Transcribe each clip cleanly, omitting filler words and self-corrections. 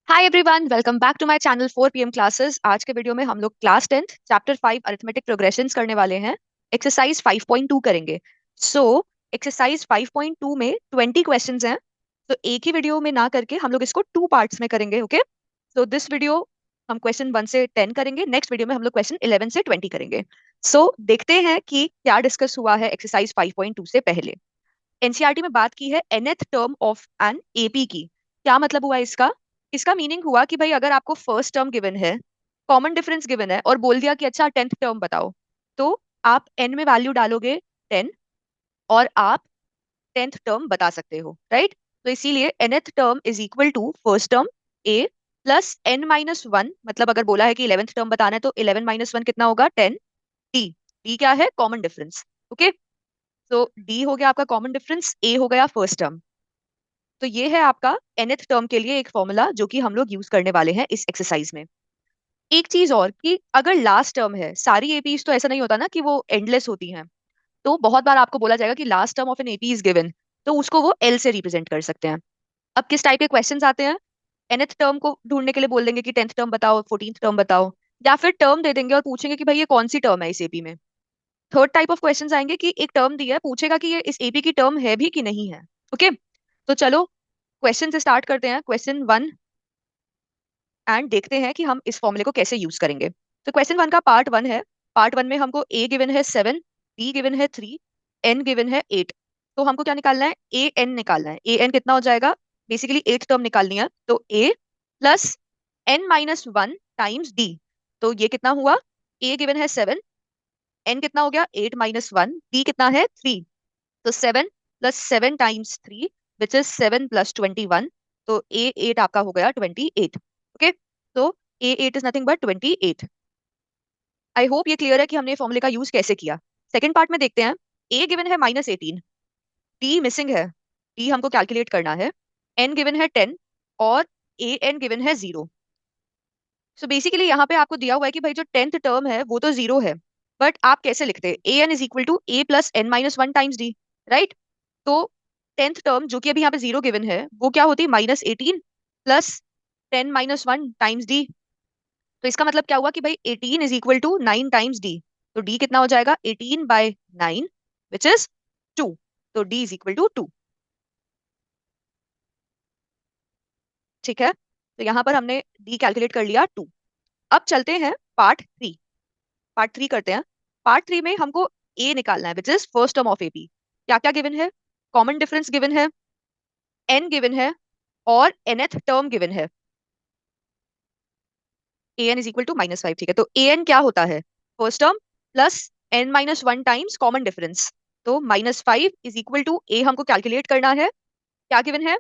Hi everyone, welcome back to my channel 4 PM classes. आज के video में हम लोग class 10th chapter 5 arithmetic progressions करने वाले हैं। एक्सरसाइज 5.2 करेंगे। सो एक्सरसाइज 5.2 में 20 क्वेश्चंस हैं। तो एक ही वीडियो में ना करके हम लोग इसको 2 पार्ट्स में करेंगे। ओके, सो दिस वीडियो हम क्वेश्चन 1 से 10 करेंगे, नेक्स्ट वीडियो में हम लोग क्वेश्चन 11 से 20 करेंगे। सो देखते हैं कि क्या डिस्कस हुआ है एक्सरसाइज 5.2 से पहले। एनसीईआरटी में बात की है nth term of an AP की। क्या मतलब हुआ इसका? इसका मीनिंग हुआ कि भाई अगर आपको फर्स्ट टर्म गिवन है, कॉमन डिफरेंस गिवन है और बोल दिया कि अच्छा 10th टर्म बताओ, तो आप एन में वैल्यू डालोगे 10 और आप 10th टर्म बता सकते हो, राइट? तो इसीलिए nth term is equal to first term a plus n-1। मतलब अगर बोला है कि 11th टर्म बताना है तो 11 - 1 कितना होगा? 10। डी, डी क्या है? Common difference. ओके, तो डी हो गया आपका कॉमन डिफरेंस, ए हो गया फर्स्ट टर्म। तो ये है आपका nth टर्म के लिए एक फॉर्मूला जो कि हम लोग यूज करने वाले हैं इस एक्सरसाइज में। एक चीज और कि अगर लास्ट टर्म है, सारी एपीज तो ऐसा नहीं होता ना कि वो एंडलेस होती हैं। तो बहुत बार आपको बोला जाएगा कि last term of an AP is given, तो उसको वो एल से रिप्रेजेंट कर सकते हैं। अब किस टाइप के क्वेश्चंस आते हैं? nth टर्म को ढूंढने के लिए बोल देंगे कि 10th टर्म बताओ, 14th टर्म बताओ, या फिर टर्म दे देंगे और पूछेंगे कि भाई ये कौन सी टर्म है इस एपी में। थर्ड टाइप ऑफ क्वेश्चंस आएंगे कि एक टर्म दिया है, पूछेगा कि ये इस एपी की टर्म है भी कि नहीं है। ओके, तो चलो क्वेश्चन से स्टार्ट करते हैं, क्वेश्चन 1, एंड देखते हैं कि हम इस फॉर्मूले को कैसे यूज करेंगे। तो क्वेश्चन 1 का पार्ट 1 है। पार्ट 1 में हमको ए गिवन है 7, बी गिवन है 3, एन गिवन है 8। तो हमको क्या निकालना है? ए एन निकालना है। ए एन कितना हो जाएगा? बेसिकली 8 टर्म निकालनी है, तो ए प्लस n-1 टाइम्स डी। तो ये कितना हुआ? ए गिवन है 7, एन कितना हो गया? 8 - 1, डी कितना है? 3। तो 7 + 7 टाइम्स 3 विच इज 7 + 21। तो ए एट आपका हो गया 28। ओके, तो a eight is nothing but 28। I hope ये क्लियर है कि हमने फॉर्मूले का यूज कैसे किया। सेकंड पार्ट में देखते हैं। ए गिवन है -18, डी मिसिंग है, डी हमको कैलकुलेट करना है, एन गिवन है 10 और ए एन गिवन है 0। सो बेसिकली यहाँ पे आपको दिया हुआ है कि भाई जो 10th टर्म है वो तो 0 है, बट आप कैसे लिखते हैं? A n is equal to a plus n-1 times d, right? तो 10th टर्म जो कि अभी यहाँ पे 0 गिवन है वो क्या होती है? -18 प्लस 10 - 1 टाइम्स डी। तो इसका मतलब क्या हुआ कि भाई 18 is equal to 9 times d. तो डी कितना हो जाएगा? 18/9 विच इज 2। तो डी इज इक्वल टू 2। ठीक है, तो यहाँ पर हमने डी कैलकुलेट कर लिया 2। अब चलते हैं पार्ट 3। पार्ट 3 करते हैं। पार्ट 3 में हमको ए निकालना है which is first term of AP. क्या क्या गिवन है? कॉमन डिफरेंस गिवन है, एन गिवन है और nth टर्म गिवन है। A n is equal to -5। ठीक है, तो ए एन क्या होता है? First term plus n-1 times common difference. तो -5 इज इक्वल टू ए हमको कैलकुलेट करना है। क्या गिवन है?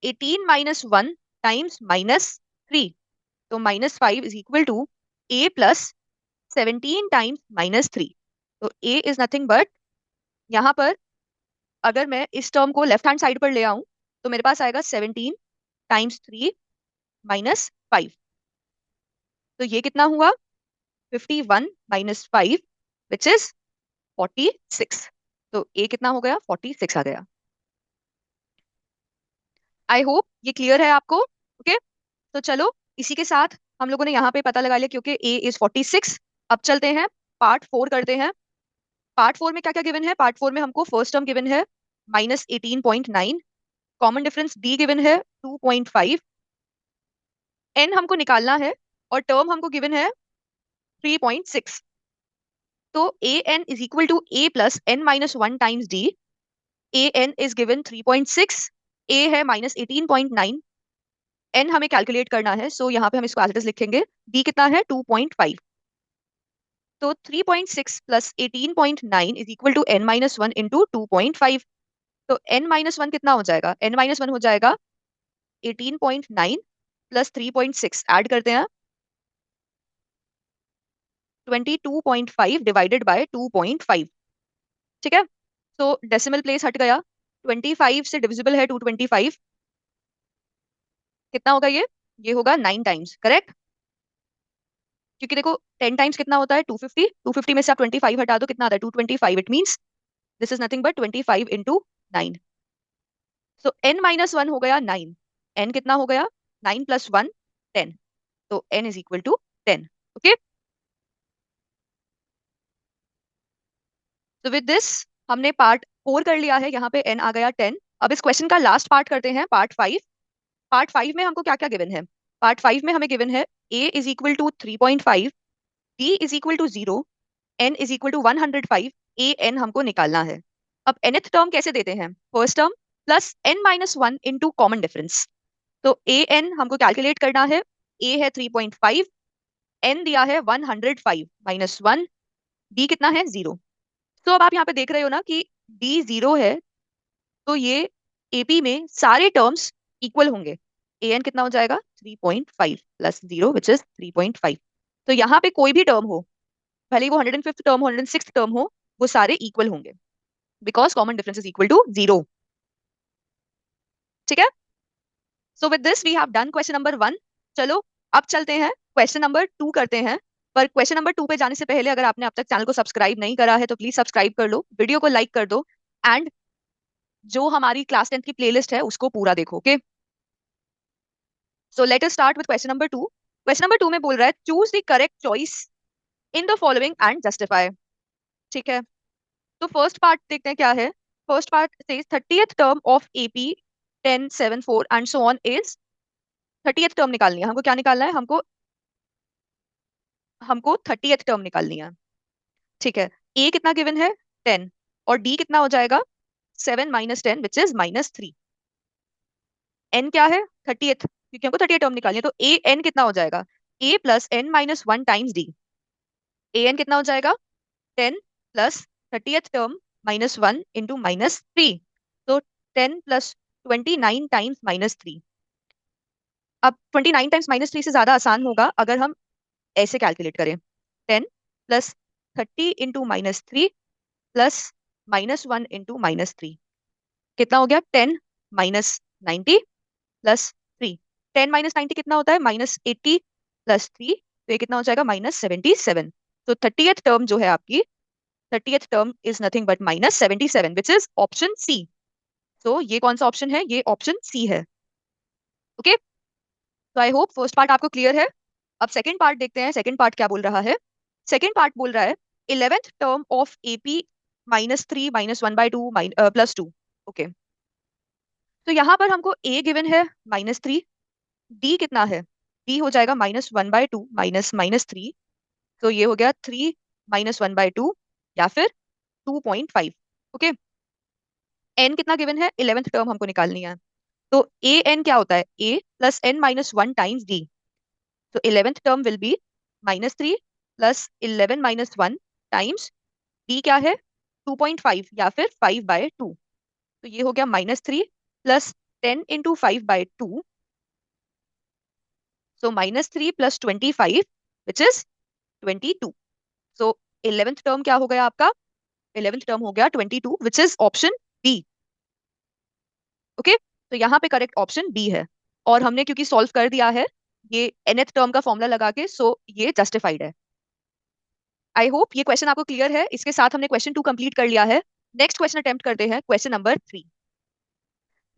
18 - 1 टाइम्स -3। तो -5 is equal to a plus 17 times -3। तो ए इज नथिंग बट, यहाँ पर अगर मैं इस टर्म को लेफ्ट हैंड साइड पर ले आऊं तो मेरे पास आएगा 17 टाइम्स 3 - 5। तो ये कितना हुआ? 51 - 5 विच इज 46। तो ए कितना हो गया? 46 आ गया। आई होप ये क्लियर है आपको। ओके, तो चलो इसी के साथ हम लोगों ने यहाँ पे पता लगा लिया क्योंकि ए इज 46। अब चलते हैं पार्ट 4 करते हैं। पार्ट 4 में क्या क्या गिवन है? पार्ट 4 में हमको फर्स्ट टर्म गिवन है -18.9, कॉमन डिफरेंस डी गिवन है 2.5, एन हमको निकालना है और टर्म हमको गिवन है 3.6। तो a n is equal to a plus n-1 times d. A n is given 3.6, a है -18.9, एन हमें कैलकुलेट करना है, सो यहाँ पे हम इसको एज इट इज लिखेंगे। डी कितना है? 2.5। तो 3.6 plus 18.9 is equal to n-1 into 2.5। तो n-1 कितना हो जाएगा? n-1 हो जाएगा 18.9 प्लस 3.6, ऐड करते हैं 22.5 डिवाइडेड बाय 2.5। ठीक है, तो डेसिमल प्लेस हट गया, 25 से डिविजिबल है 225। कितना होगा ये होगा 9 टाइम्स, करेक्ट? क्योंकि देखो 10 टाइम्स कितना होता है? 250। 250 में से आप 25 हटा दो, कितना आता है? 225। It means this is nothing but 25 into 9। So n-1 हो गया 9। n कितना हो गया? 9 + 1 10, तो n is equal to 10। Okay, तो विद दिस हमने पार्ट 4 कर लिया है, यहाँ पे n आ गया 10। अब इस क्वेश्चन का लास्ट पार्ट करते हैं, पार्ट 5। पार्ट 5 में हमको क्या क्या गिवन है? पार्ट 5 में हमें गिवन है a is equal to 3.5, d is equal to 0, n is equal to 105, a n हमको निकालना है। अब nth टर्म कैसे देते हैं? First term plus n minus one into common difference. तो a n हमको कैलकुलेट करना है। a है 3.5, n दिया है 105 माइनस वन, d कितना है? 0। तो अब आप यहाँ पे देख रहे हो ना कि d 0 है, तो ये AP में सारे टर्म्स इक्वल होंगे। an कितना हो जाएगा? 3.5 प्लस 0 विच इज 3.5। तो यहाँ पे कोई भी टर्म हो, भले ही वो 105th टर्म हो, 106th टर्म हो, वो सारे इक्वल होंगे because common difference is equal to 0। ठीक है, so with this we have done question number 1। चलो अब चलते हैं क्वेश्चन नंबर 2 करते हैं। पर क्वेश्चन नंबर 2 पे जाने से पहले अगर आपने अब तक चैनल को सब्सक्राइब नहीं करा है तो प्लीज सब्सक्राइब कर लो, वीडियो को लाइक कर दो, एंड जो हमारी क्लास 10 की प्लेलिस्ट है उसको पूरा देखो। Okay, so let us start with question number 2। Question number 2 में बोल रहा है choose the correct choice in the following and justify. ठीक है, तो फर्स्ट पार्ट देखते हैं क्या है। First part says 30th term of AP 1074 and so on is. 30th term निकालनी है हमको। क्या निकालना है हमको? हमको 30th टर्म निकालनी है। ठीक है, ए कितना गिवन है? 10, और डी कितना हो जाएगा? 7 minus 10 which is minus 3। N क्या है? 30th, क्योंकि हमको 30th टर्म निकालनी है, तो ए एन कितना हो जाएगा? A plus n minus one times d. A n कितना हो जाएगा? 10 plus 30th term minus one into minus 3, तो 10 प्लस 29 टाइम्स माइनस 3। अब 29 टाइम्स माइनस 3 से ज्यादा आसान होगा अगर हम ऐसे कैलकुलेट करें। 10 plus 30 into minus three plus minus one into minus three, कितना हो गया? 10 माइनस 90 प्लस थ्री। 10 माइनस 90 कितना होता है? माइनस 80 प्लस थ्री, तो ये कितना हो जाएगा? माइनस 77। तो 30th टर्म जो है आपकी, 30th term is nothing but minus 77 which is option C. तो ये कौन सा ऑप्शन है? ये ऑप्शन सी है। ओके, तो आई होप फर्स्ट पार्ट आपको क्लियर है। अब सेकंड पार्ट देखते हैं, सेकंड पार्ट क्या बोल रहा है। सेकंड पार्ट बोल रहा है 11th term of AP minus three minus one by two plus two. Okay, तो यहाँ पर हमको ए गिवन है माइनस थ्री, डी कितना है? डी हो जाएगा minus one by two minus minus three, तो ये हो गया three minus one by two, या फिर 2.5। ओके, एन कितना गिवन है? 11th टर्म हमको निकालनी है, तो ए एन क्या होता है? A plus n minus one times d. तो 11th term will be minus three plus 11 minus one times d क्या है? 2.5 या फिर 5/2। तो ये हो गया minus three plus 10 into 5/2, so minus three plus 25 which is 22। So 11th term क्या हो गया आपका? 11th टर्म हो गया 22 which is option B. Okay, तो यहाँ पे करेक्ट ऑप्शन बी है, और हमने क्योंकि सॉल्व कर दिया है ये nth टर्म का फॉर्मूला लगा के, सो ये जस्टिफाइड है। आई होप ये क्वेश्चन आपको क्लियर है। इसके साथ हमने क्वेश्चन 2 कंप्लीट कर लिया है। नेक्स्ट क्वेश्चन अटेम्प्ट करते हैं, क्वेश्चन नंबर 3।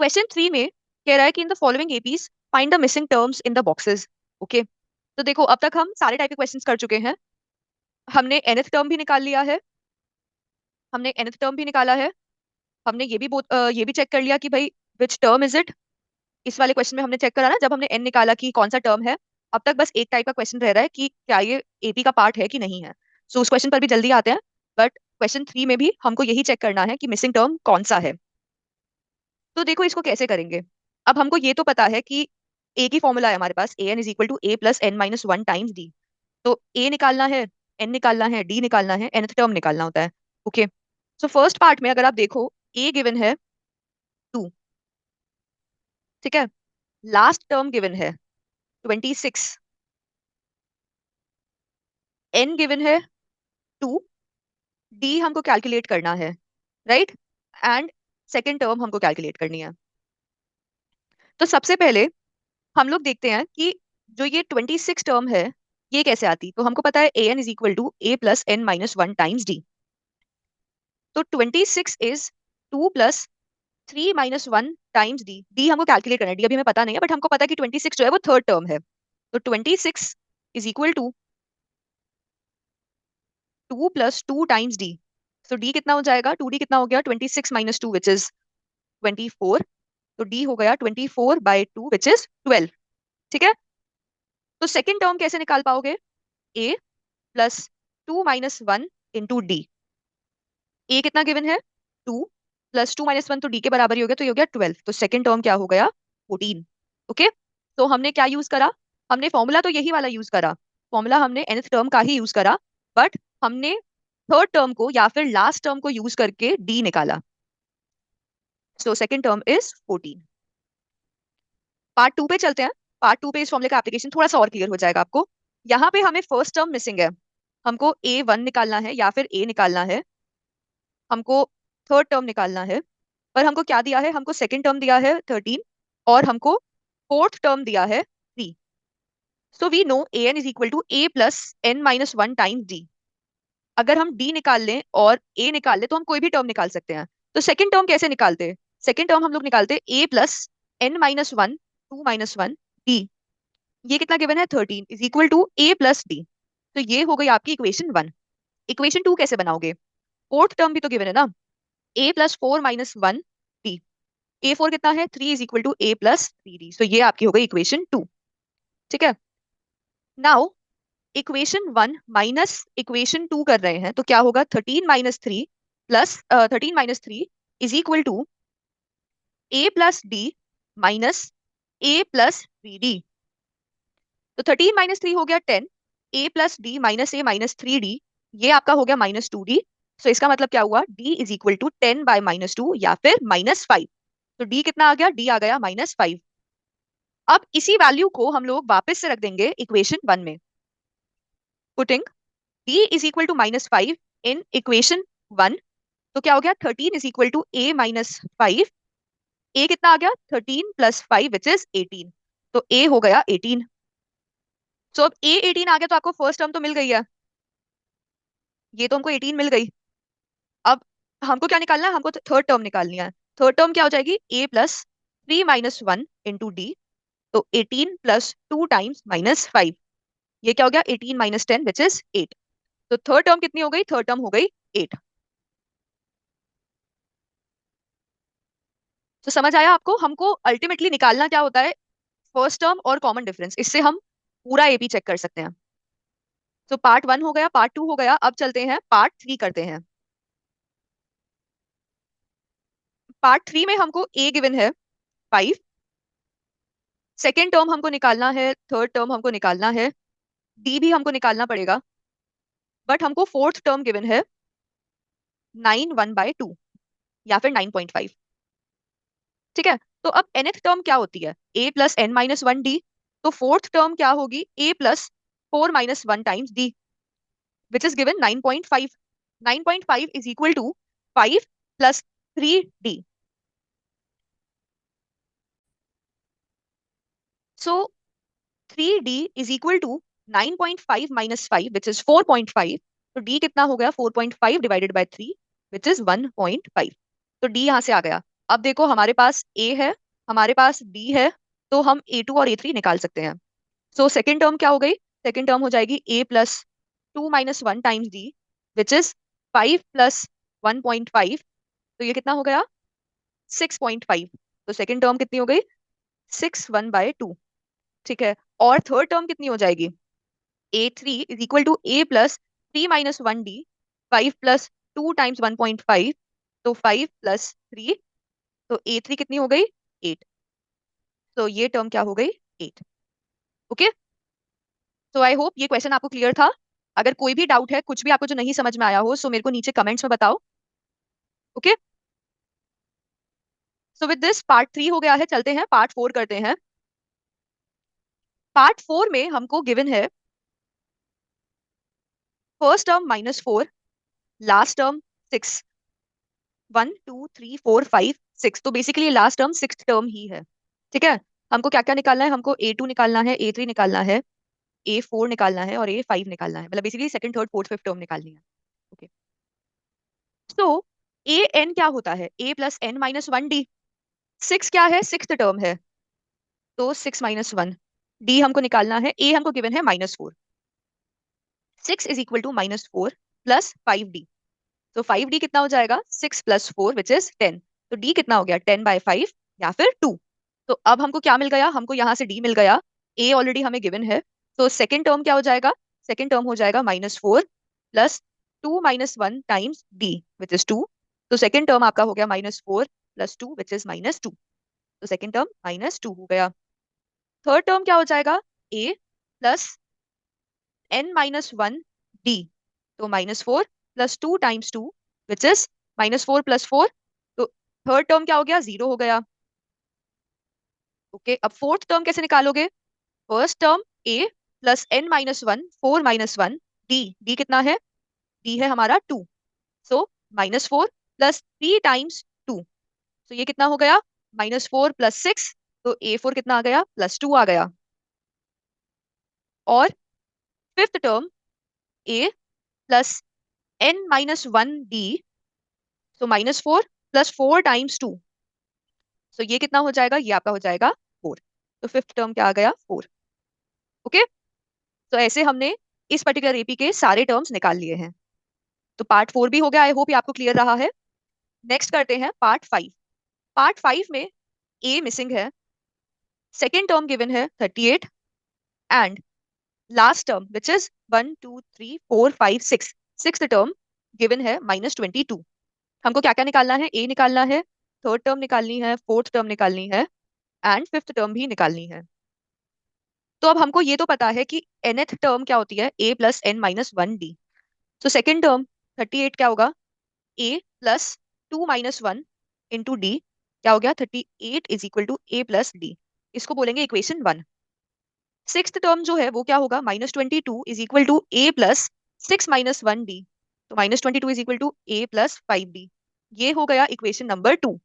क्वेश्चन 3 में कह रहा है कि in the following APs find the missing terms in the boxes. Okay, तो देखो अब तक हम सारे टाइप के क्वेश्चंस कर चुके हैं। हमने nth टर्म भी निकाल लिया है, हमने nth टर्म भी निकाला है, हमने ये भी चेक कर लिया कि भाई विच टर्म इज इट। इस वाले क्वेश्चन में हमने चेक करा ना, जब हमने n निकाला कि कौन सा टर्म है। अब तक बस एक टाइप का क्वेश्चन रह रहा है कि क्या ये एपी का पार्ट है कि नहीं है। सो उस क्वेश्चन पर भी जल्दी आते हैं, बट क्वेश्चन 3 में भी हमको यही चेक करना है कि मिसिंग टर्म कौन सा है। तो देखो इसको कैसे करेंगे। अब हमको ये तो पता है कि ए की फॉर्मूला है हमारे पास, a n is equal to a plus n minus one times d. तो ए निकालना है, एन निकालना है, डी निकालना है, nth टर्म निकालना होता है। ओके, सो फर्स्ट पार्ट में अगर आप देखो ए गिवन है 2, ठीक है, लास्ट टर्म गिवन है 26, एन गिवन है 2, डी हमको कैलकुलेट करना है, राइट, एंड सेकेंड टर्म हमको कैलकुलेट करनी है। तो सबसे पहले हम लोग देखते हैं कि जो ये 26 टर्म है ये कैसे आती। तो हमको पता है a n is equal to a plus n minus one times d. तो 26 इज 2 प्लस 3 - 1 टाइम्स डी हमको कैलकुलेट करना है, डी अभी हमें पता नहीं है, बट हमको पता है कि 26 जो है वो थर्ड टर्म है। तो 26 is equal to 2 + 2 times d. तो डी कितना हो जाएगा, 2d कितना हो गया, 26 - 2 विच इज 24। तो डी हो गया 24/2 विच इज 12। ठीक है, तो सेकंड टर्म कैसे निकाल पाओगे, a +2 - 1 × डी। ए कितना गिवन है, 2 +2 - 1 तो डी के बराबर ही हो गया, तो ये हो गया 12। तो सेकंड टर्म क्या हो गया, 14। ओके, तो हमने क्या यूज करा, हमने फॉर्मूला तो यही वाला यूज करा, फॉर्मूला हमने nth टर्म का ही यूज करा, बट हमने थर्ड टर्म को या फिर लास्ट टर्म को यूज करके डी निकाला। So second term is 14। Part 2 पे चलते हैं। पार्ट 2 पे इस फॉर्मूले का एप्लीकेशन थोड़ा सा और क्लियर हो जाएगा आपको। यहाँ पे हमें फर्स्ट टर्म मिसिंग है, हमको a1 निकालना है या फिर a निकालना है, हमको थर्ड टर्म निकालना है। पर हमको क्या दिया है, हमको सेकंड टर्म दिया है 13 और हमको फोर्थ टर्म दिया है 3। So we know an is equal to a + n - 1 times d. अगर हम d निकाल लें और a निकाल लें तो हम कोई भी टर्म निकाल सकते हैं। तो सेकंड टर्म कैसे निकालते हैं, सेकंड टर्म हम लोग निकालते हैं a + n - 1 2 - 1 d। ये कितना गिवन है, 13 is equal to a + d। तो ये हो गई आपकी इक्वेशन 1। इक्वेशन 2 कैसे बनाओगे, फोर्थ टर्म भी तो गिवन है ना, a + 4 - 1 d। a4 कितना है, 3 is equal to a + 3d। So ये आपकी हो गई इक्वेशन 2। ठीक है, नाउ इक्वेशन 1 माइनस इक्वेशन 2 कर रहे हैं, तो क्या होगा, 13 - 3 is equal to a + d minus a + 3d। तो 13 - 3 हो गया 10, a + d minus a minus 3d, ये आपका हो गया -2d। सो इसका मतलब क्या हुआ, d इज इक्वल टू 10/-2 या फिर -5। तो d कितना आ गया, d आ गया -5। अब इसी वैल्यू को हम लोग वापस से रख देंगे इक्वेशन 1 में, putting d is equal to -5 in equation 1। तो क्या हो गया, 13 is equal to a -5। a कितना आ गया, 13 + 5 विच इज 18। तो a हो गया 18। सो अब a 18 आ गया तो आपको फर्स्ट टर्म तो मिल गई है, ये तो हमको 18 मिल गई। अब हमको क्या निकालना है, हमको थर्ड टर्म निकालनी है। थर्ड टर्म क्या हो जाएगी, a + 3 - 1 × d। तो 18 + 2 टाइम्स -5, ये क्या हो गया, 18 - 10 विच इज 8। तो थर्ड टर्म कितनी हो गई, थर्ड टर्म हो गई 8। तो समझ आया आपको, हमको अल्टीमेटली निकालना क्या होता है, फर्स्ट टर्म और कॉमन डिफरेंस, इससे हम पूरा एपी चेक कर सकते हैं। तो पार्ट 1 हो गया, पार्ट 2 हो गया, अब चलते हैं पार्ट 3 करते हैं। पार्ट 3 में हमको ए गिवन है 5, सेकेंड टर्म हमको निकालना है, थर्ड टर्म हमको निकालना है, डी भी हमको निकालना पड़ेगा, बट हमको फोर्थ टर्म गिवन है 9 1/2 या फिर 9.5। ठीक है, तो अब nth टर्म क्या होती है, a + n - 1d। तो फोर्थ टर्म क्या होगी, a + 4 - 1 times d which is given 9.5। 9.5 is equal to 5 + 3d। So 3d is equal to 9.5 - 5 which is 4.5। तो d कितना हो गया, 4.5 डिवाइडेड बाय 3 विच इज 1.5। तो d यहां से आ गया। अब देखो हमारे पास a है, हमारे पास d है, तो हम a2 और a3 निकाल सकते हैं। सो सेकेंड टर्म क्या हो गई, सेकेंड टर्म हो जाएगी a + 2 - 1 times d which is 5 + 1.5। तो ये कितना हो गया, 6.5। तो सेकेंड टर्म कितनी हो गई, 6 1/2। ठीक है, और थर्ड टर्म कितनी हो जाएगी, a3 is equal to a + 3 - 1d 5 + 2 times 1.5। तो 5 + 3, तो a3 कितनी हो गई, 8। तो ये टर्म क्या हो गई, 8। ओके, तो आई होप ये क्वेश्चन आपको क्लियर था। अगर कोई भी डाउट है, कुछ भी आपको जो नहीं समझ में आया हो, सो मेरे को नीचे कमेंट्स में बताओ। Okay, so with this part 3 हो गया है, चलते हैं पार्ट 4 करते हैं। पार्ट 4 में हमको गिवन है फर्स्ट टर्म -4, लास्ट टर्म 6, 1 2 3 4 5 6। तो basically last term sixth term ही है। ठीक है, हमको क्या क्या निकालना है, हमको a2 निकालना है, a3 निकालना है, a4 निकालना है और a5 निकालना है, मतलब basically second third fourth fifth term निकालनी है। ओके, सो a n क्या होता है, a + n - 1d। 6 क्या है, सिक्स्थ टर्म है, तो 6 - 1। डी हमको निकालना है, ए हमको गिवन है -4। 6 is equal to -4 plus 5d। तो 5d कितना हो जाएगा, 6 + 4 विच इज 10। तो d कितना हो गया, 10/5 या फिर 2। तो अब हमको क्या मिल गया, हमको यहाँ से d मिल गया, a ऑलरेडी हमें गिवन है। तो सेकेंड टर्म क्या हो जाएगा, सेकेंड टर्म हो जाएगा -4 plus 2 - 1 times d which is 2। तो सेकेंड टर्म आपका हो गया -4 + 2 विच इज -2। तो सेकेंड टर्म -2 हो गया। थर्ड टर्म क्या हो जाएगा, a प्लस n-1 d। तो -4 + 2 टाइम्स 2 विच इज -4 + 4। तो थर्ड टर्म क्या हो गया, 0 हो गया। ओके, अब फोर्थ टर्म कैसे निकालोगे, first term a plus n-1 4 - 1 d। d कितना है, d है हमारा 2। सो -4 + 3 टाइम्स 2। तो ये कितना हो गया, -4 + 6। तो a4 कितना आ गया, +2 आ गया। और fifth term a plus n-1 d। So -4 + 4 times 2। सो ये कितना हो जाएगा, ये आपका हो जाएगा 4। तो फिफ्थ टर्म क्या आ गया, 4। ओके, तो ऐसे हमने इस पर्टिकुलर एपी के सारे टर्म्स निकाल लिए हैं। तो पार्ट 4 भी हो गया, आई होप ये आपको क्लियर रहा है। नेक्स्ट करते हैं पार्ट 5। पार्ट 5 में ए मिसिंग है, सेकेंड टर्म गिवन है 38, and last term which is 1 2 3 4 5 6, sixth term given है -22। हमको क्या क्या निकालना है, ए निकालना है, थर्ड टर्म निकालनी है, फोर्थ टर्म निकालनी है, एंड फिफ्थ टर्म भी निकालनी है। तो अब हमको ये तो पता है कि nth टर्म क्या होती है, a प्लस n-1 d। तो सेकेंड टर्म 38 क्या होगा, a प्लस 2 - 1 इंटू डी। क्या हो गया, 38 is equal to a plus d. इसको बोलेंगे इक्वेशन 1। सिक्स्थ टर्म जो है वो क्या होगा, -22 is equal to a plus 6 - 1 d। तो -22 is equal to a plus 5d। ये हो गया इक्वेशन नंबर 2।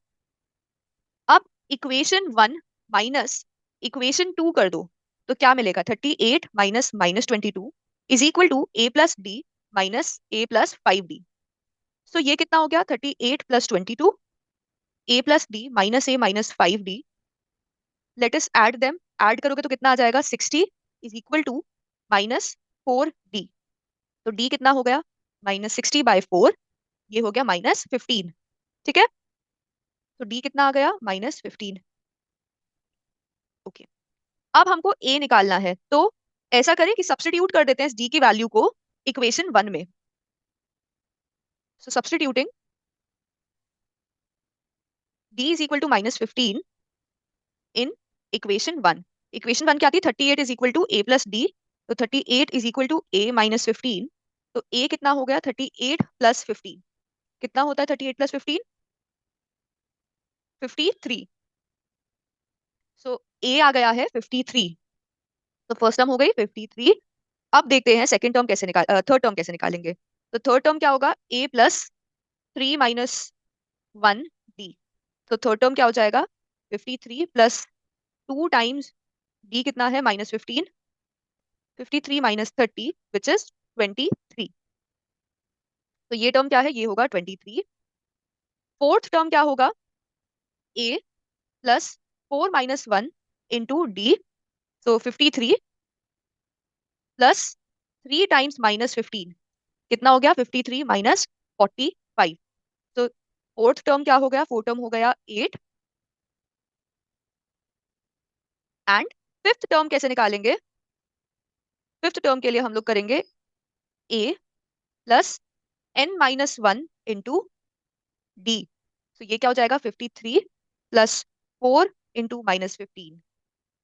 अब इक्वेशन 1 माइनस इक्वेशन 2 कर दो, तो क्या मिलेगा, 38 minus -22 is equal to a plus d minus a plus 5d। So ये कितना हो गया, 38 + 22, a plus d minus a minus 5d। Let us add them, add करोगे तो कितना आ जाएगा, 60 इज इक्वल टू -4d। तो d कितना हो गया, -60/4। ये हो गया -15। ठीक है, तो d कितना आ गया, -15। ओके, अब हमको a निकालना है, तो ऐसा करें कि सब्स्टिट्यूट कर देते हैं इस d की वैल्यू को इक्वेशन 1 में। So substituting d is equal to -15 in equation 1। Equation 1 क्या थी, 38 is equal to a plus d. तो 38 इज इक्वल टू a -15। तो a कितना हो गया, 38 + 15। कितना होता है 38 + 15, 53। सो a आ गया है 53। तो फर्स्ट टर्म हो गई 53। अब देखते हैं सेकंड टर्म कैसे थर्ड टर्म कैसे निकालेंगे। तो थर्ड टर्म क्या होगा, a प्लस 3 - 1 d। तो थर्ड टर्म क्या हो जाएगा, 53 प्लस 2 टाइम्स d कितना है, -15। 53 - 30 विच इज 23। तो ये टर्म क्या है, ये होगा 23। फोर्थ टर्म क्या होगा, a प्लस 4 - 1 इंटू डी। तो 53 प्लस 3 टाइम्स -15 कितना हो गया, 53 - 45। तो फोर्थ टर्म क्या हो गया, फोर्थ टर्म हो गया 8। एंड फिफ्थ टर्म कैसे निकालेंगे, फिफ्थ टर्म के लिए हम लोग करेंगे a plus n-1 into D. तो ये क्या हो जाएगा, 53 प्लस 4 इंटू -15,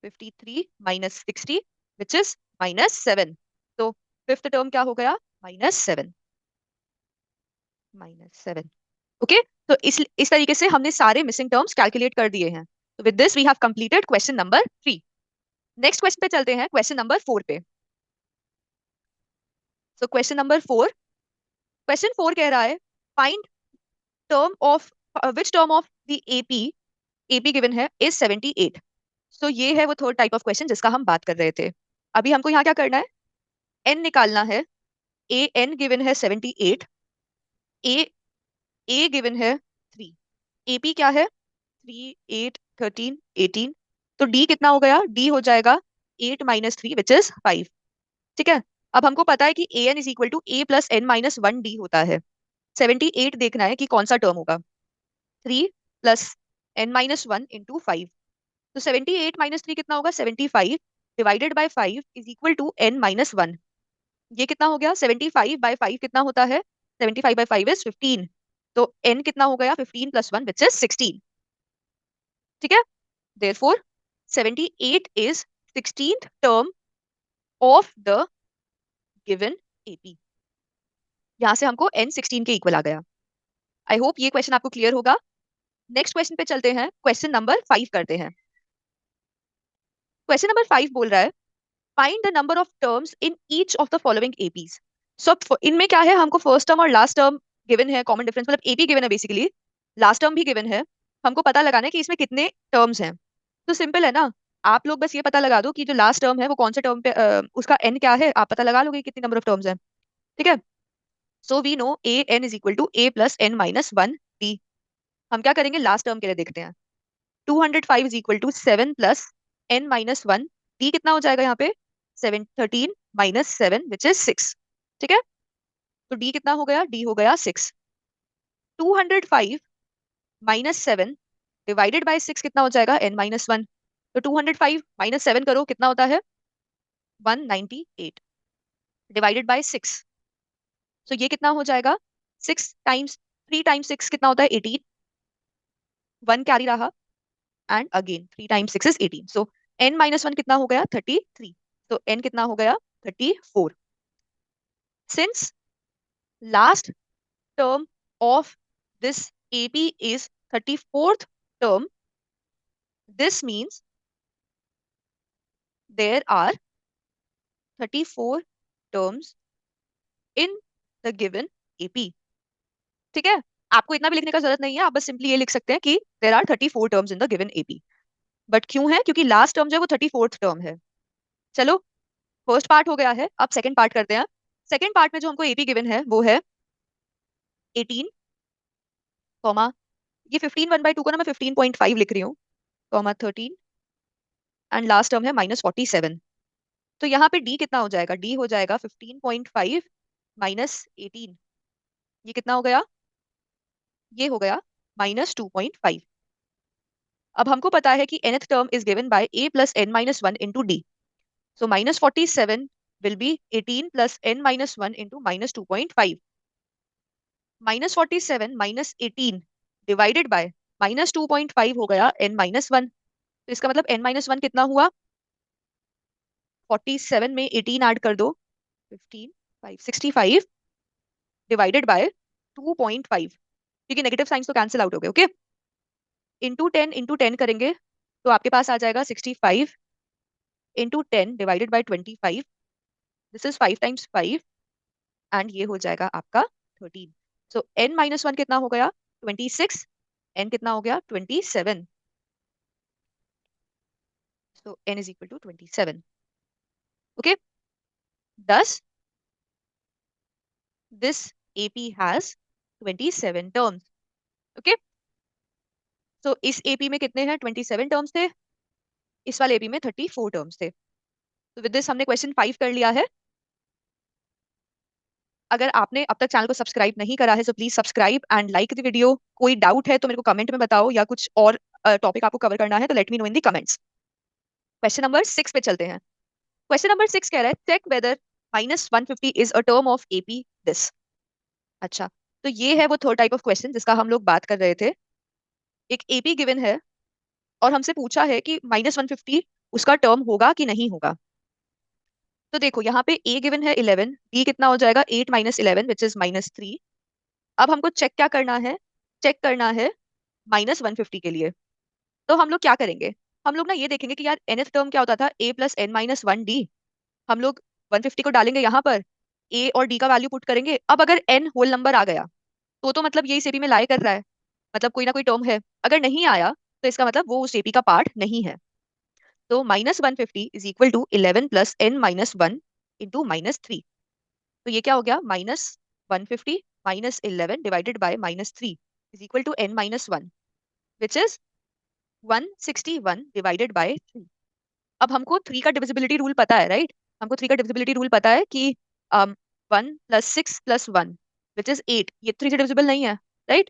53 - 60 विच इज -7। तो फिफ्थ टर्म क्या हो गया, -7। -7। ओके, तो इस तरीके से हमने सारे मिसिंग टर्म्स कैलकुलेट कर दिए हैं। तो with this we have completed question number 3। Next question पे चलते हैं, क्वेश्चन नंबर 4 पे। सो क्वेश्चन नंबर 4, क्वेश्चन 4 कह रहा है, find term of which term of the AP, AP given है इज 78। सो ये है वो थर्ड टाइप ऑफ क्वेश्चन जिसका हम बात कर रहे थे। अभी हमको यहाँ क्या करना है, एन निकालना है। ए एन गिवन है 78, ए ए गिवन है 3। एपी क्या है, 3, 8, 13, 18। तो डी कितना हो गया? डी हो जाएगा 8 - 3 विच इज 5। ठीक है। अब हमको पता है कि a n is equal to a plus n minus one d होता है। 78 देखना है कि कौन सा टर्म होगा। 3 + n - 1 × 5। तो 78 - 3 कितना होगा? 75 divided by 5 is equal to n - 1। ये कितना हो गया? 75/5 कितना होता है? 75/5 इज 15। तो n कितना हो गया? 15 + 1 विच इज 16। ठीक है। Therefore 78 is 16th term of the given AP. यहां से हमको n 16 के इक्वल आ गया। आई होप ये क्वेश्चन आपको क्लियर होगा। नेक्स्ट क्वेश्चन पे चलते हैं। क्वेश्चन नंबर 5 करते हैं। क्वेश्चन नंबर 5 बोल रहा है find the number of terms in each of the following APs. So इनमें क्या है? हमको फर्स्ट टर्म और लास्ट टर्म गिवन है। कॉमन डिफरेंस मतलब एपी गिवन है बेसिकली, लास्ट टर्म भी गिवन है। हमको पता लगाना है कि इसमें कितने टर्म्स हैं। तो सिंपल है ना, आप लोग बस ये पता लगा दो कि जो लास्ट टर्म है वो कौन से टर्म पे उसका एन क्या है, आप पता लगा लोगे कितनी नंबर ऑफ टर्म्स हैं। ठीक है। So we know a n is equal to a plus n minus one d. हम क्या करेंगे? लास्ट टर्म के लिए देखते हैं। 205 is equal to 7 + n - 1। D कितना हो जाएगा यहाँ पे? 7 13 - 7 विच इज 6। ठीक है। तो डी कितना हो गया? डी हो गया 6। 205 - 7 डिवाइडेड बाय 6 कितना हो जाएगा? n - 1। तो 205 - 7 करो, कितना होता है? 198 डिवाइडेड बाय 6। सो ये कितना हो जाएगा? 6 टाइम्स 3 टाइम्स 6 कितना होता है? 18। 1 कैरी रहा and again 3 times 6 is 18। So n - 1 कितना हो गया? 33। तो n कितना हो गया? 34। Since last term of this AP is 34th term, this means there are 34 terms in the given AP। ठीक है। आपको इतना भी लिखने का जरूरत नहीं है, आप बस सिंपली ये लिख सकते हैं कि there are 34 terms in the given AP। But क्यों है? क्योंकि लास्ट टर्म जो है वो 34th टर्म है। चलो, फर्स्ट पार्ट हो गया है, अब सेकंड पार्ट करते हैं। सेकंड पार्ट में जो हमको एपी गिवन है वो है 18 कॉमा, ये 15 1/2 को ना मैं 15.5 लिख रही हूँ, कॉमा 13 एंड लास्ट टर्म है -47। तो यहाँ पे डी कितना हो जाएगा? डी हो जाएगा 15.5 - 18। ये कितना हो गया? ये हो गया -2.5। अब हमको पता है कि nth term is given by a + n - 1 into d। So -47 will be 18 + n - 1 into -2.5। -47 - 18 divided by -2.5 हो गया n - 1। तो इसका मतलब n - 1 कितना हुआ? 47 में 18 ऐड कर दो, 15 5 65 डिवाइडेड बाय 2.5, क्योंकि नेगेटिव साइंस तो कैंसिल आउट हो गए। ओके, इंटू 10 करेंगे तो आपके पास आ जाएगा 65 into 10 divided by 25। This is 5 times 5 and ये हो जाएगा आपका 13। सो n - 1 कितना हो गया? 26। n कितना हो गया? 27। So n is equal to 27। Okay, thus this AP has 27 terms। Okay, so इस AP में कितने हैं? 27 टर्म्स थे, इस वाले AP में 34 टर्म्स थे। तो विद दिस हमने क्वेश्चन 5 कर लिया है। अगर आपने अब तक चैनल को सब्सक्राइब नहीं करा है, so please subscribe and like the video. कोई डाउट है तो मेरे को कमेंट में बताओ, या कुछ और टॉपिक आपको कवर करना है तो late me know in the comments. Question number 6 पे चलते हैं। क्वेश्चन नंबर 6 कह रहा है check whether -150 is a term of AP this. अच्छा, तो ये है वो थर्ड टाइप ऑफ क्वेश्चन जिसका हम लोग बात कर रहे थे। एक एपी गिवन है और हमसे पूछा है कि -150 उसका टर्म होगा कि नहीं होगा। तो देखो यहाँ पे ए गिवन है 11, बी कितना हो जाएगा? 8 - 11 विच इज -3। अब हमको चेक क्या करना है? चेक करना है -150 के लिए। तो हम लोग क्या करेंगे? हम लोग ना ये देखेंगे कि यार nth टर्म क्या होता था? a + n - 1d। हम लोग 150 को डालेंगे यहाँ पर, a और d का वैल्यू पुट करेंगे। अब अगर n होल नंबर आ गया तो मतलब यही सेपी में लाई कर रहा है, मतलब कोई ना कोई टर्म है। अगर नहीं आया तो इसका मतलब वो उस एपी का पार्ट नहीं है। तो -150 is equal to 11 + n - 1 into -3। तो ये क्या हो गया? -150 - 11 divided by -3 is equal to n - 1 which is 161 divided by 3। अब हमको 3 का डिविजिबिलिटी रूल पता है, राइट? हमको 3 का डिविजिबिलिटी रूल पता है कि 1 + 6 + 1 विच इज 8, ये 3 से डिविजिबल नहीं है, राइट?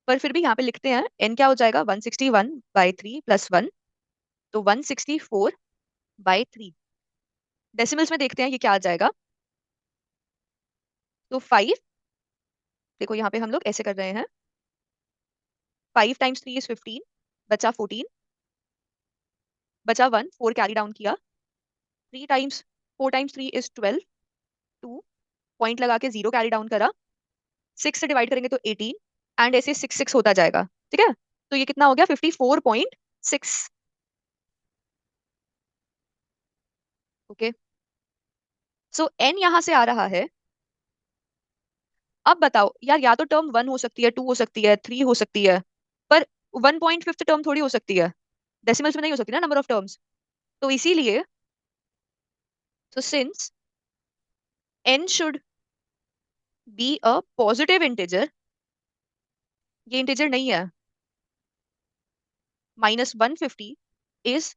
पर फिर भी यहाँ पे लिखते हैं n क्या हो जाएगा, 161/3 + 1, तो 164/3। डेसिमल्स में देखते हैं ये क्या आ जाएगा। तो 5, देखो यहाँ पे हम लोग ऐसे कर रहे हैं, 5 × 3 = 15, बचा 14, बचा 1, 4 कैरी डाउन किया, 4 × 3 = 12, 2 पॉइंट लगा के 0 कैरी डाउन करा, 6 से डिवाइड करेंगे तो 18, एंड ऐसे 6 6 होता जाएगा, ठीक है? तो ये कितना हो गया, 54.6। ओके, सो n यहां से आ रहा है। अब बताओ यार, या तो टर्म 1 हो सकती है, 2 हो सकती है, 3 हो सकती है, पर 1.5 टर्म थोड़ी हो सकती है, डेसिमल्स में नहीं हो सकती ना नंबर ऑफ टर्म्स। तो इसीलिए, so since n should be a positive integer, ये इंटीजर नहीं है, -150 is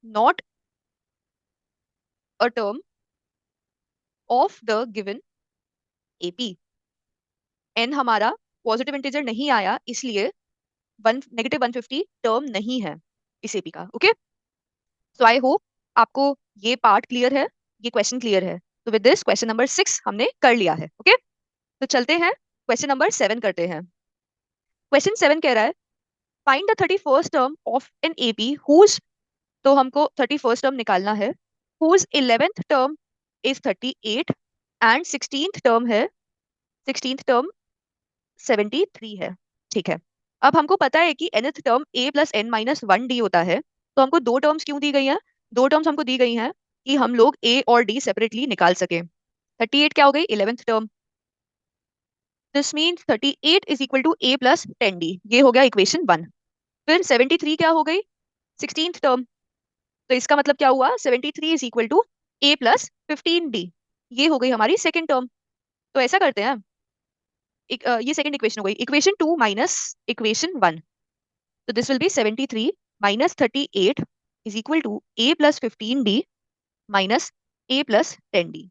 not a term of the given AP। n हमारा पॉजिटिव इंटीजर नहीं आया, इसलिए -150 टर्म नहीं है इस एपी का। ओके, सो आई होप आपको ये पार्ट क्लियर है, ये क्वेश्चन क्लियर है। तो विद दिस क्वेश्चन नंबर 6 हमने कर लिया है। ओके, तो चलते हैं क्वेश्चन नंबर 7 करते हैं। क्वेश्चन 7 कह रहा है, find the 31st term of an AP whose, तो हमको 31st टर्म निकालना है, whose 11th term is 38 and 16th term है, 16th टर्म 73 है। ठीक है, अब हमको पता है कि nth टर्म a + n-1d होता है, तो हमको दो टर्म्स क्यों दी गई हैं? दो टर्म्स हमको दी गई हैं कि हम लोग a और d सेपरेटली निकाल सके। 38 क्या हो गई, 11th term, this means 38 is equal to a + 10d, ये हो गया इक्वेशन 1। फिर 73 क्या हो गई, 16th टर्म, तो इसका मतलब क्या हुआ, 73 is equal to a + 15d, ये हो गई हमारी सेकेंड टर्म। तो ऐसा करते हैं, ये सेकंड इक्वेशन हो गई, इक्वेशन 2 माइनस इक्वेशन 1, तो this will be 73 - 38 is equal to a + 15d minus a + 10d।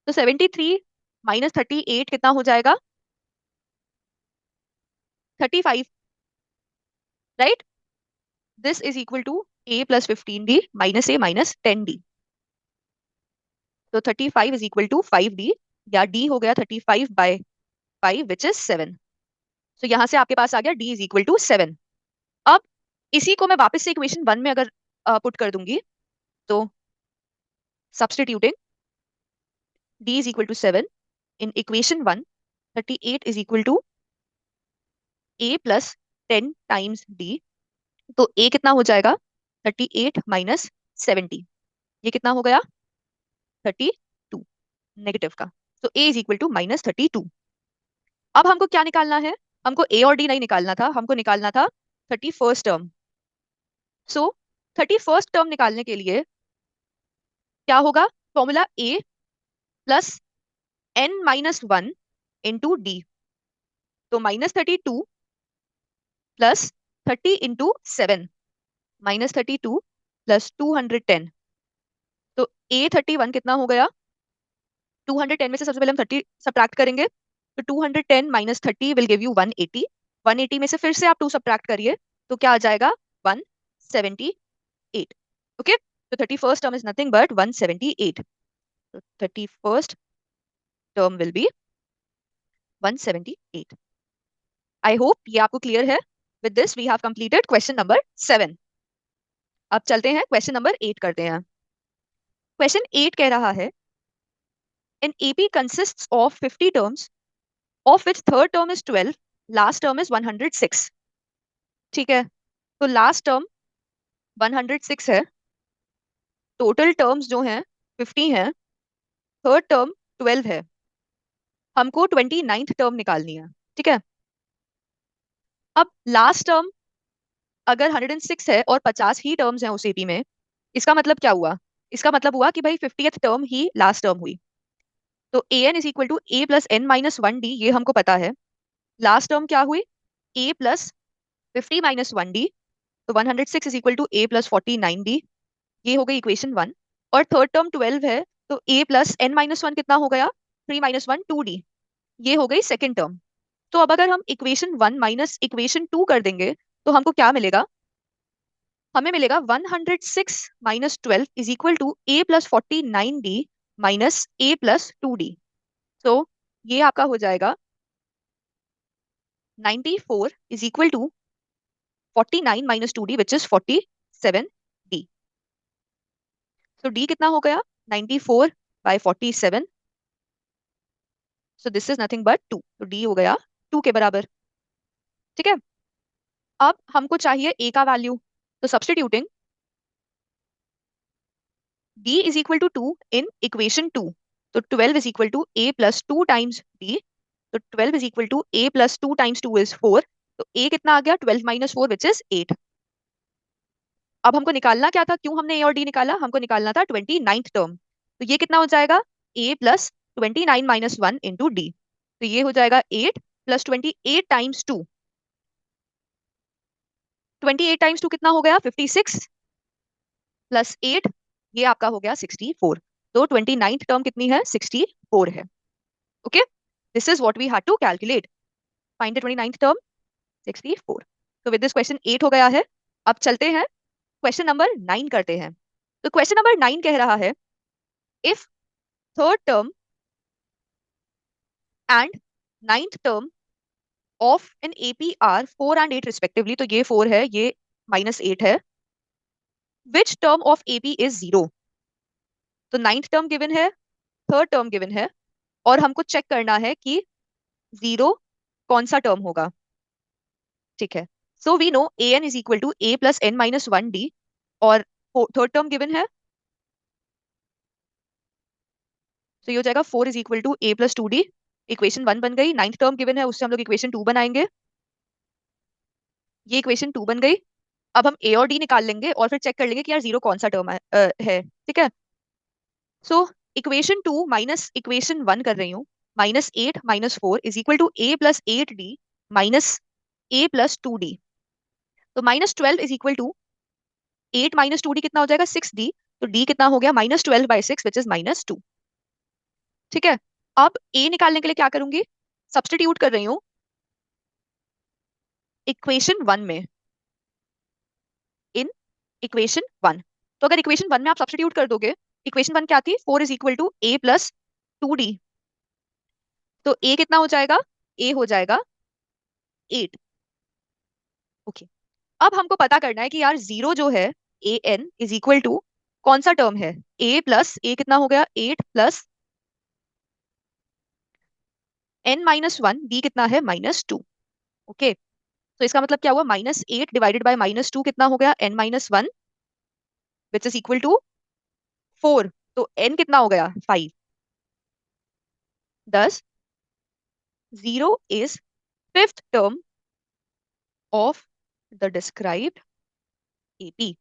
तो 73 - 38 कितना हो जाएगा, 35, right? This is equal to a + 15d minus a minus 10d। तो 35 इज इक्वल टू 5d, या d हो गया 35/5 विच इज 7। तो यहां से आपके पास आ गया d इज इक्वल टू 7। अब इसी को मैं वापस से इक्वेशन 1 में अगर पुट कर दूंगी, तो substituting d is equal to 7 in equation 1, 38 is equal to a plus 10 times d, तो a कितना हो जाएगा, 38 minus 70, ये कितना हो गया, 32 नेगेटिव का, तो a is equal to -32। अब हमको क्या निकालना है, हमको a और d नहीं निकालना था, हमको निकालना था 31st टर्म। सो 31st टर्म निकालने के लिए क्या होगा, formula a plus n-1 into D, तो -32 प्लस 30 इंटू 7, -32 प्लस 210, तो A31 कितना हो गया, 210 में से सबसे पहले हम 30 सब्ट्रैक्ट करेंगे, तो 210 - 30 विल गिव यू 180, 180 में से फिर से आप 2 सब्ट्रैक्ट करिए, तो क्या आ जाएगा, 178। ओके, तो 31st term is nothing but 178, तो 31st term will be 178। I hope ये आपको क्लियर है। With this we have completed question number 7। अब चलते हैं क्वेश्चन नंबर 8 करते हैं। क्वेश्चन 8 कह रहा है, an AP consists of 50 terms, of which third term is 12, last term is 106। ठीक है, तो लास्ट टर्म 106 है, टोटल टर्म्स जो हैं 50 हैं, थर्ड टर्म 12 है, हमको 29th टर्म निकालनी है। ठीक है, अब लास्ट टर्म अगर 106 है और 50 ही टर्म्स हैं उस एपी में, इसका मतलब क्या हुआ, इसका मतलब हुआ कि भाई 50th टर्म ही लास्ट टर्म हुई। तो an is equal to a + n - 1d, ये हमको पता है। लास्ट टर्म क्या हुई, a + 50 माइनस 1d, तो 106 is equal to a plus 49d। ये हो गई इक्वेशन 1। और थर्ड टर्म 12 है, तो a प्लस n माइनस 1 कितना हो गया? 3 माइनस 1 2d। ये हो गई सेकेंड टर्म। तो अब अगर हम इक्वेशन 1 माइनस इक्वेशन 2 कर देंगे तो हमको क्या मिलेगा? हमें मिलेगा 106 minus 12 is equal to a plus 49d minus a plus 2d। तो ये आपका हो जाएगा 94 is equal to 49 minus 2d which is 47d। तो d कितना हो गया? 94 by 47, so this is nothing but 2। तो d हो गया 2 के बराबर। ठीक है। अब हमको चाहिए a का वैल्यू, तो substituting d is equal to 2 in equation 2, तो 12 is equal to a plus 2 times d। तो 12 is equal to a plus 2 times 2 is 4। तो a कितना आ गया? 12 माइनस 4 विच इज 8। अब हमको निकालना क्या था? क्यों हमने a और d निकाला? हमको निकालना था 29th टर्म। तो ये कितना हो जाएगा? a plus 29 minus 1 into D. तो ये हो जाएगा 8 प्लस 28 टाइम्स 2। 28 टाइम्स 2 कितना हो गया? 56 प्लस 8, ये आपका हो गया 64। तो 29th टर्म कितनी है? 64 है। Okay, this is what we had to calculate. Find the 29th term, 64। तो विद दिस क्वेश्चन 8 हो गया है। अब चलते हैं क्वेश्चन नंबर 9 करते हैं। तो क्वेश्चन नंबर 9 कह रहा है, if third term and ninth term of an AP are 4 and 8 respectively, तो ये 4 है, ये माइनस 8 है, which term of AP is 0। तो नाइन्थ टर्म गिवन है, थर्ड टर्म गिवन है, और हमको चेक करना है कि 0 कौन सा टर्म होगा। ठीक है। So we know a n is equal to a plus n minus 1d, और थर्ड टर्म गिवन है, तो ये हो जाएगा 4 is equal to a plus 2d। Equation 1 बन गई। नाइन्थ टर्म गिवन है, उससे हम लोग इक्वेशन 2 बनाएंगे। ये इक्वेशन 2 बन गई। अब हम ए और डी निकाल लेंगे और फिर चेक कर लेंगे कि यार 0 कौन सा टर्म है। ठीक है। सो इक्वेशन 2 माइनस इक्वेशन 1 कर रही हूँ। -8 minus 4 is equal to a plus 8d minus a plus 2d। तो -12 is equal to 8 minus 2d कितना हो जाएगा? 6d। तो d कितना हो गया? -12 बाई 6 विच इज -2। ठीक है। अब a निकालने के लिए क्या करूंगी? सब्स्टिट्यूट कर रही हूँ इक्वेशन 1 में, इन इक्वेशन 1। तो अगर इक्वेशन 1 में आप सब्स्टिट्यूट कर दोगे, इक्वेशन 1 क्या थी? 4 is equal to a plus 2d। तो a कितना हो जाएगा? a हो जाएगा 8। ओके। अब हमको पता करना है कि यार 0 जो है, a n is equal to कौन सा टर्म है? a प्लस a कितना हो गया? 8 प्लस n माइनस 1, b कितना है? -2। ओके। तो इसका मतलब क्या हुआ? -8 डिवाइडेड बाय -2 कितना हो गया? n minus 1 which is equal to 4। तो n कितना हो गया? 5। Thus 0 is fifth term of the described AP.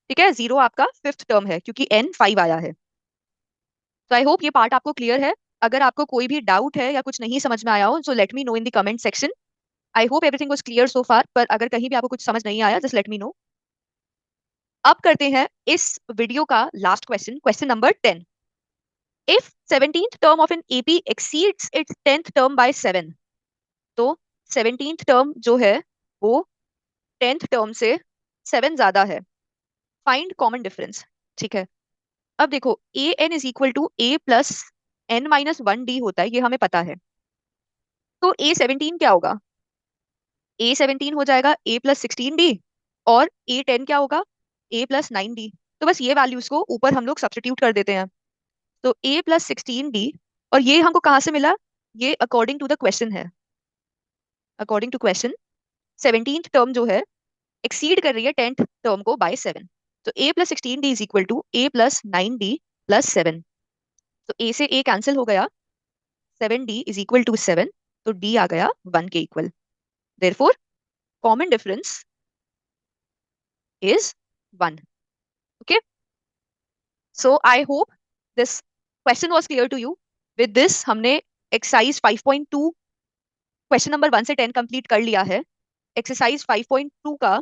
ठीक है, 0 आपका फिफ्थ टर्म है क्योंकि n 5 आया है। तो आई होप ये पार्ट आपको क्लियर है। अगर आपको कोई भी डाउट है या कुछ नहीं समझ में आया हो, so let me know in the comment section. I hope everything was clear so far, पर अगर कहीं भी आपको कुछ समझ नहीं आया, जस्ट लेट मी नो। अब करते हैं इस वीडियो का last question, question number 10। If 17th term of an AP exceeds its 10th term by 7, तो 17th टर्म जो है वो 10th टर्म से 7 ज्यादा है। Find common difference. ठीक है। अब देखो, a n is equal to a plus n minus 1d होता है, ये हमें पता है। तो A17 क्या होगा? A17 हो जाएगा A+16d, और A10 क्या होगा? A+9d। तो बस ये वैल्यूज को ऊपर हम लोग सब्स्टिट्यूट कर देते हैं। तो A+16d, और ये हमको कहाँ से मिला? ये अकॉर्डिंग टू द क्वेश्चन है। According to question 17th term जो है एक्सीड कर रही है 10th टर्म को बाय 7। तो A+16d is equal to A+9d plus 7। तो A से A कैंसिल हो गया, 7d इज इक्वल टू 7। तो d आ गया 1 के equal. Therefore common difference is 1. Okay. So I hope this question was clear to you. With this हमने exercise 5.2 question number 1 से 10 complete कर लिया है। एक्सरसाइज 5.2 का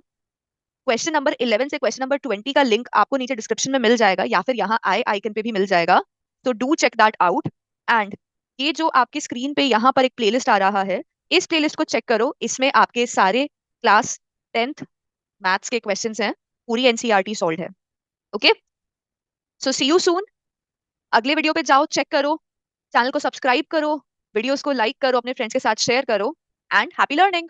क्वेश्चन नंबर 11 से क्वेश्चन नंबर 20 का लिंक आपको नीचे डिस्क्रिप्शन में मिल जाएगा, या फिर यहाँ आई आइकन पे भी मिल जाएगा। तो do check that out. And ये जो आपकी स्क्रीन पे यहाँ पर एक प्लेलिस्ट आ रहा है, इस प्लेलिस्ट को चेक करो। इसमें आपके सारे क्लास 10th मैथ्स के क्वेश्चंस हैं, पूरी एनसीईआरटी सॉल्व है। Okay, so see you soon. अगले वीडियो पे जाओ, चेक करो, चैनल को सब्सक्राइब करो, वीडियोस को लाइक करो, अपने फ्रेंड्स के साथ शेयर करो, एंड हैप्पी लर्निंग।